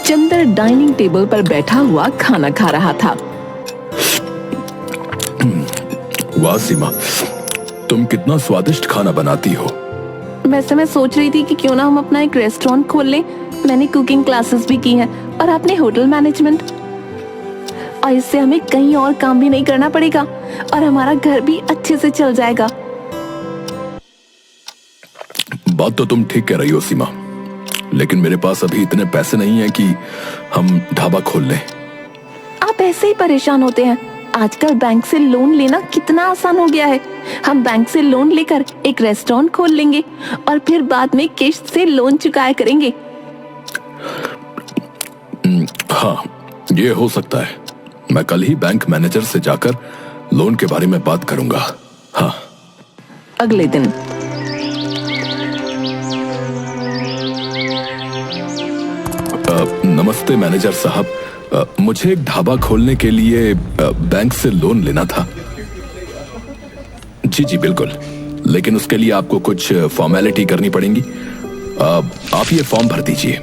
Chandar dining table पर बैठा हुआ खाना खा रहा था। वाह सीमा, तुम कितना स्वादिष्ट खाना बनाती हो। वैसे मैं सोच रही थी कि क्यों ना हम अपना एक रेस्टोरेंट खोल लें। मैंने कुकिंग क्लासेस भी की हैं और आपने होटल मैनेजमेंट, और इससे हमें कहीं और काम भी नहीं करना पड़ेगा और हमारा घर भी अच्छे से चल जाएगा। बात तो तुम ठीक कह रही हो सीमा, लेकिन मेरे पास अभी इतने पैसे नहीं हैं कि हम ढाबा खोल लें। आप ऐसे ही परेशान होते हैं। आजकल बैंक से लोन लेना कितना आसान हो गया है। हम बैंक से लोन लेकर एक रेस्टोरेंट खोल लेंगे और फिर बाद में किश्त से लोन चुकाया करेंगे। हाँ, ये हो सकता है। मैं कल ही बैंक मैनेजर से जाकर लोन के बारे में बात करूंगा। हाँ। अगले दिन नमस्ते मैनेजर साहब, मुझे एक ढाबा खोलने के लिए बैंक से लोन लेना था। जी जी बिल्कुल, लेकिन उसके लिए आपको कुछ फॉर्मेलिटी करनी पड़ेगी। आप ये फॉर्म भर दीजिए।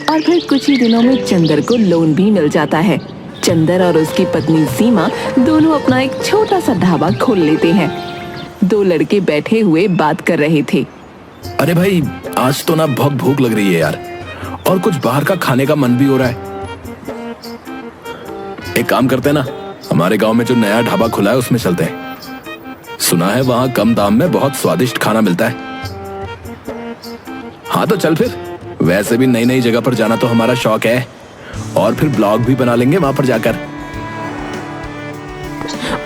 और फिर कुछ ही दिनों में चंदर को लोन भी मिल जाता है। चंदर और उसकी पत्नी सीमा दोनों अपना एक छोटा सा ढाबा खोल लेते हैं। दो लड़के बैठे हुए बात कर रहे थे। अरे भाई, आज तो ना बहुत भूख लग रही है यार, और कुछ बाहर का खाने का मन भी हो रहा है। एक काम करते हैं ना, हमारे गांव में जो नया ढाबा खुला है उसमें चलते हैं। सुना है वहां कम दाम में बहुत स्वादिष्ट खाना मिलता है। हाँ तो चल फिर, वैसे भी नई नई जगह पर जाना तो हमारा शौक है, और फिर ब्लॉग भी बना लेंगे वहां पर जाकर।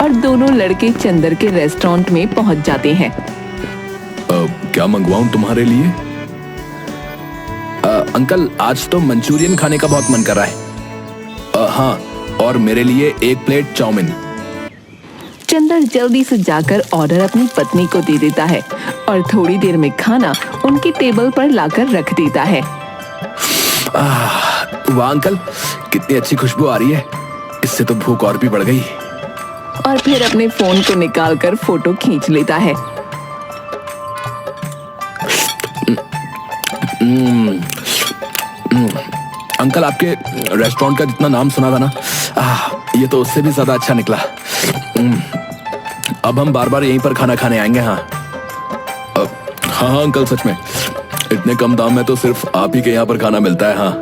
और दोनों लड़के चंदर के रेस्टोरेंट में पहुंच जाते हैं। क्या मंगवाऊं तुम्हारे लिए? अंकल, आज तो मंचूरियन खाने का बहुत मन कर रहा है। हाँ, और मेरे लिए एक प्लेट चाउमीन। चंदर जल्दी से जाकर ऑर्डर अपनी पत्नी को दे देता है और थोड़ी देर में खाना उनकी टेबल पर लाकर रख देता है। वाह अंकल, कितनी अच्छी खुशबू आ रही है। इससे तो भूख और भी बढ़ गई। और फिर अपने फोन को निकालकर फोटो खींच लेता है। अंकल, आपके रेस्टोरेंट का जितना नाम सुना था ना, ये तो उससे भी ज्यादा अच्छा निकला। अब हम बार बार यहीं पर खाना खाने आएंगे। हाँ हाँ अंकल, सच में इतने कम दाम में तो सिर्फ आप ही के यहाँ पर खाना मिलता है। हाँ।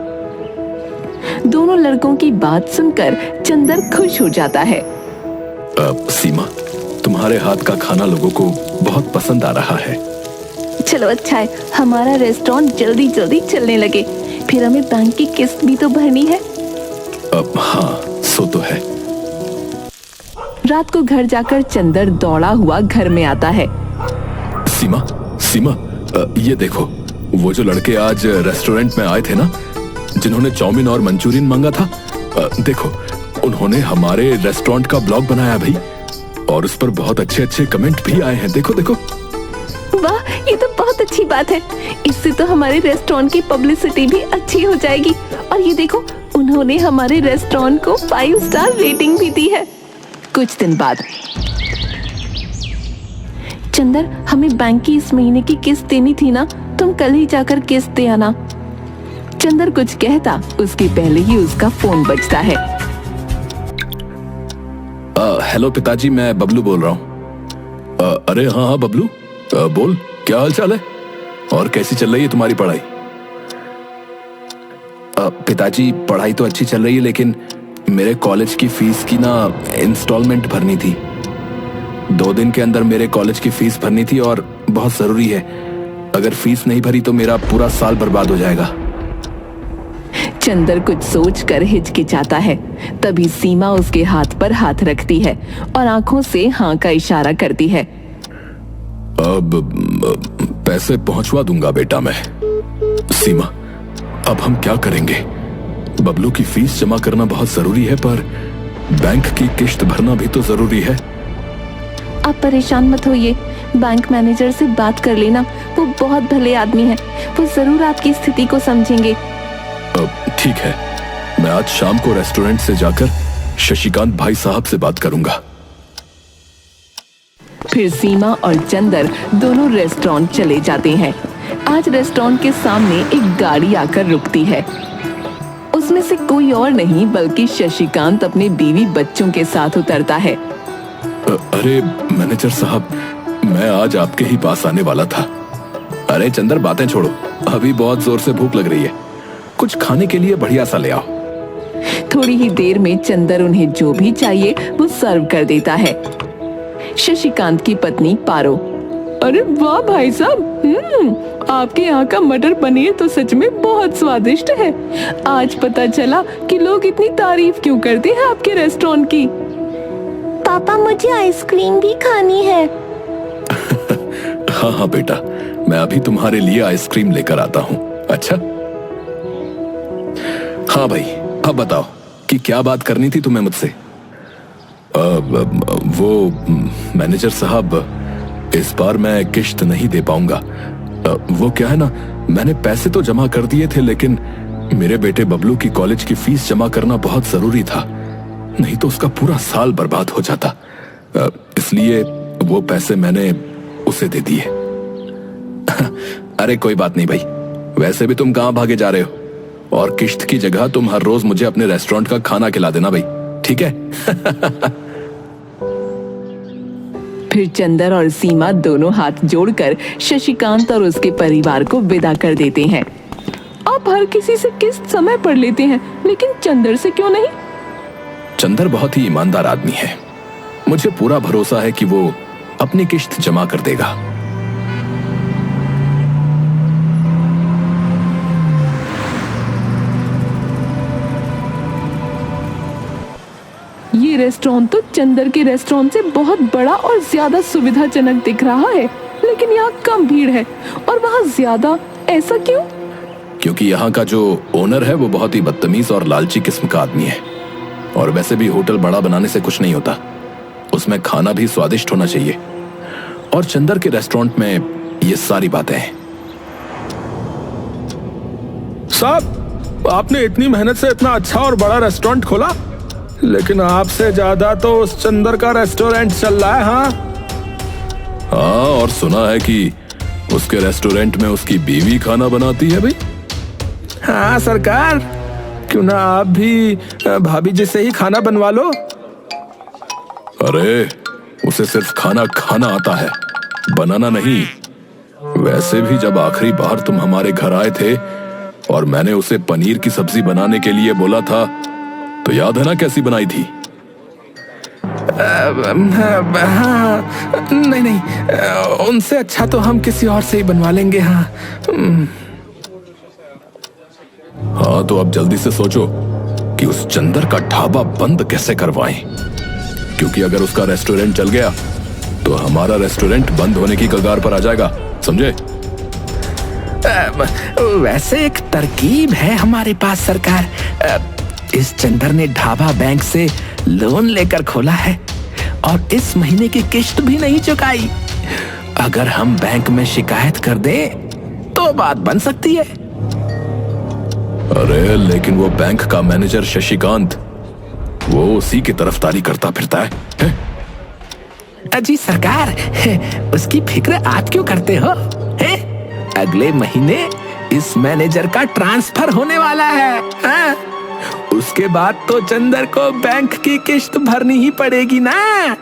दोनों लड़कों की बात सुनकर चंदर खुश हो जाता है। सीमा, तुम्हारे हाथ का खाना लोगों को बहुत पसंद आ रहा है। चलो अच्छा है, हमारा रेस्टोरेंट जल्दी जल्दी चलने लगे। फिर हमें बैंक की किस्त भी तो भरनी है। हाँ, सो तो है। रात को घर जाकर चंदर दौड़ा हुआ घर में आता है। सीमा, सीमा, ये देखो, वो जो लड़के आज रेस्टोरेंट में आए थे ना, जिन्होंने चाउमीन और मंचूरियन मांगा था, देखो उन्होंने हमारे रेस्टोरेंट का ब्लॉग बनाया भाई, और उस पर बहुत अच्छे अच्छे कमेंट भी आए हैं। देखो देखो। वाह, ये तो बहुत अच्छी बात है। इससे तो हमारे रेस्टोरेंट की पब्लिसिटी भी अच्छी हो जाएगी। और ये देखो, उन्होंने हमारे रेस्टोरेंट को 5 स्टार रेटिंग भी दी है। कुछ दिन बाद, चंदर, हमें बैंक की इस महीने की किस्त देनी थी ना, तुम कल ही जाकर किस्त दे आना। चंदर कुछ कहता उसके पहले ही उसका फोन बजता है। हेलो पिताजी, मैं बबलू बोल रहा हूँ। अरे हाँ हाँ बबलू, बोल, क्या हाल चाल है और कैसी चल रही है तुम्हारी पढ़ाई? पिताजी, पढ़ाई तो अच्छी चल रही है, लेकिन मेरे कॉलेज की फीस की ना इंस्टॉलमेंट भरनी थी। 2 दिन के अंदर मेरे कॉलेज की फीस भरनी थी और बहुत जरूरी है। अगर फीस नहीं भरी तो मेरा पूरा साल बर्बाद हो जाएगा। चंदर कुछ सोचकर हिचकिचाता है। तभी सीमा उसके हाथ पर हाथ रखती है और आंखों से हाँ का इशारा करती है। अब पैसे पहुंचवा दूंगा बेटा मैं। सीमा, अब हम क्या करेंगे? बबलू की फीस जमा करना बहुत जरूरी है, पर बैंक की किश्त भरना भी तो जरूरी है। आप परेशान मत होइए, बैंक मैनेजर से बात कर लेना। वो बहुत भले आदमी हैं, वो जरूर आपकी स्थिति को समझेंगे। ठीक है, मैं आज शाम को रेस्टोरेंट से जाकर शशिकांत भाई साहब से बात करूंगा। फिर सीमा और चंदर दोनों रेस्टोरेंट चले जाते हैं। आज रेस्टोरेंट के सामने एक गाड़ी आकर रुकती है। उसमें से कोई और नहीं बल्कि शशिकांत अपने बीवी बच्चों के साथ उतरता है। अरे मैनेजर साहब, मैं आज आपके ही पास आने वाला था। अरे चंदर, बातें छोड़ो, अभी बहुत जोर से भूख लग रही है, कुछ खाने के लिए बढ़िया सा ले आओ। थोड़ी ही देर में चंदर उन्हें जो भी चाहिए वो सर्व कर देता है। शशिकांत की पत्नी पारो, अरे वाह भाई साहब, आपके यहाँ का मटर पनीर तो सच में बहुत स्वादिष्ट है। आज पता चला कि लोग इतनी तारीफ क्यों करते हैं आपके रेस्टोरेंट की। पापा, मुझे आइसक्रीम भी खानी है। हाँ हाँ बेटा, मैं अभी तुम्हारे लिए आइसक्रीम लेकर आता हूँ। अच्छा हाँ भाई, अब बताओ कि क्या बात करनी थी तुम्हें मुझसे। वो मैनेजर साहब, इस बार मैं किश्त नहीं दे पाऊंगा। वो क्या है ना, मैंने पैसे तो जमा कर दिए थे, लेकिन मेरे बेटे बबलू की कॉलेज की फीस जमा करना बहुत जरूरी था, नहीं तो उसका पूरा साल बर्बाद हो जाता। इसलिए वो पैसे मैंने उसे दे दिए। अरे कोई बात नहीं भाई, वैसे भी तुम कहां भागे जा रहे हो, और किश्त की जगह तुम हर रोज मुझे अपने रेस्टोरेंट का खाना खिला देना भाई, ठीक है? फिर चंदर और सीमा दोनों हाथ जोड़कर शशिकांत और उसके परिवार को विदा कर देते हैं। आप हर किसी से किस्त समय पर लेते हैं, लेकिन चंदर से क्यों नहीं? चंदर बहुत ही ईमानदार आदमी है, मुझे पूरा भरोसा है कि वो अपनी किश्त जमा कर देगा। ये रेस्टोरेंट तो चंदर के रेस्टोरेंट से बहुत बड़ा और ज्यादा सुविधाजनक दिख रहा है, लेकिन यहाँ कम भीड़ है और वहाँ ज्यादा। ऐसा क्यों? क्योंकि यहाँ का जो ओनर है वो बहुत ही बदतमीज और लालची किस्म का आदमी है। और वैसे भी होटल बड़ा बनाने से कुछ नहीं होता, उसमें खाना भी स्वादिष्ट होना चाहिए, और चंदर के रेस्टोरेंट में ये सारी बातें हैं। साहब, आपने इतनी मेहनत से इतना अच्छा और बड़ा रेस्टोरेंट खोला, लेकिन आपसे ज्यादा तो उस चंदर का रेस्टोरेंट चल रहा है। हाँ, और सुना है कि उसके रेस्टोरेंट में उसकी बीवी खाना बनाती है भाई। हाँ सरकार, क्यों ना आप भी भाभी जी से ही खाना बनवा लो। अरे उसे सिर्फ खाना खाना आता है, बनाना नहीं। वैसे भी जब आखिरी बार तुम हमारे घर आए थे और मैंने उसे पनीर की सब्जी बनाने के लिए बोला था, तो याद है ना कैसी बनाई थी? हाँ, नहीं, उनसे अच्छा तो हम किसी और से ही बनवा लेंगे। हाँ हाँ, तो अब जल्दी से सोचो कि उस चंदर का ढाबा बंद कैसे करवाएं, क्योंकि अगर उसका रेस्टोरेंट चल गया तो हमारा रेस्टोरेंट बंद होने की कगार पर आ जाएगा, समझे? वैसे एक तरकीब है हमारे पास सरकार। इस चंदर ने ढाबा बैंक से लोन लेकर खोला है और इस महीने की किश्त भी नहीं चुकाई। अगर हम बैंक में शिकायत कर दें तो बात बन सकती है। अरे लेकिन वो बैंक का मैनेजर शशिकांत, वो उसी की तरफदारी करता फिरता है? जी सरकार, उसकी फिक्र आप क्यों करते हो? अगले महीने इस मैनेजर का ट्रांसफर होने वाला है। हाँ? उसके बाद तो चंदर को बैंक की किश्त भरनी ही पड़ेगी ना।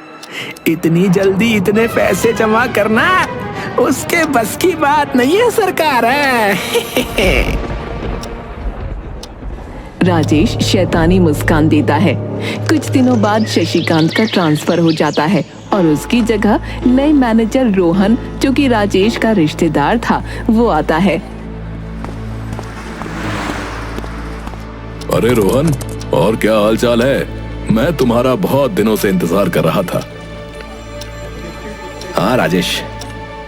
इतनी जल्दी इतने पैसे जमा करना उसके बस की बात नहीं है सरकार। राजेश शैतानी मुस्कान देता है। कुछ दिनों बाद शशिकांत का ट्रांसफर हो जाता है और उसकी जगह नए मैनेजर रोहन, जो कि राजेश का रिश्तेदार था, वो आता है। अरे रोहन, और क्या हालचाल है? मैं तुम्हारा बहुत दिनों से इंतजार कर रहा था। हाँ राजेश,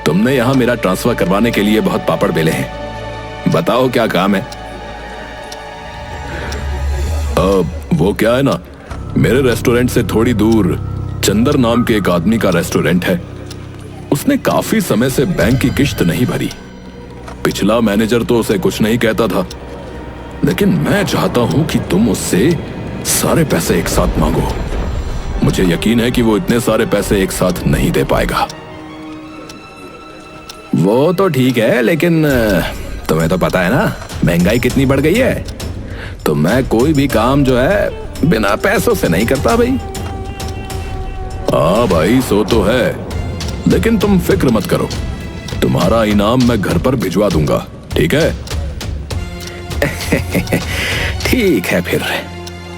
तुमने यहाँ मेरा ट्रांसफर करवाने के लिए बहुत पापड़ बेले हैं, बताओ क्या काम है? वो क्या है ना, मेरे रेस्टोरेंट से थोड़ी दूर चंदर नाम के एक आदमी का रेस्टोरेंट है। उसने काफी समय से बैंक की किश्त नहीं भरी। पिछला मैनेजर तो उसे कुछ नहीं कहता था, लेकिन मैं चाहता हूं कि तुम उससे सारे पैसे एक साथ मांगो। मुझे यकीन है कि वो इतने सारे पैसे एक साथ नहीं दे पाएगा। वो तो ठीक है, लेकिन तुम्हें तो पता है ना महंगाई कितनी बढ़ गई है। तो मैं कोई भी काम जो है बिना पैसों से नहीं करता भाई। हाँ भाई, सो तो है, लेकिन तुम फिक्र मत करो, तुम्हारा इनाम मैं घर पर भिजवा दूंगा, ठीक है? ठीक है, फिर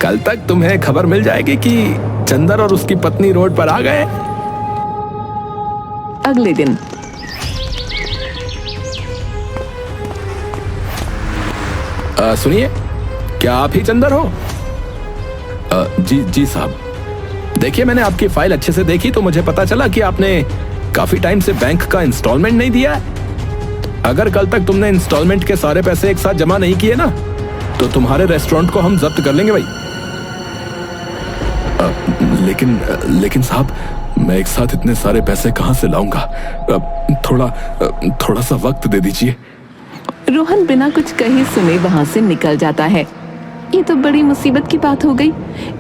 कल तक तुम्हें खबर मिल जाएगी कि चंदर और उसकी पत्नी रोड पर आ गए। अगले दिन सुनिए, क्या आप ही चंदर हो? जी साहब। देखिए, मैंने आपकी फाइल अच्छे से देखी तो मुझे पता चला कि आपने काफी टाइम से बैंक का इंस्टॉलमेंट नहीं दिया है। अगर कल तक तुमने इंस्टॉलमेंट के सारे पैसे एक साथ जमा नहीं किए ना, तो तुम्हारे रेस्टोरेंट को हम जब्त कर लेंगे भाई। लेकिन साहब, मैं एक साथ इतने सारे पैसे कहां से लाऊंगा? थोड़ा सा वक्त दे दीजिए। रोहन बिना कुछ कहे सुने वहां से निकल जाता है। ये तो बड़ी मुसीबत की बात हो गई।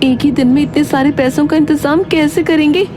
एक ही दिन में इतने सारे पैसों का इंतजाम कैसे करेंगे?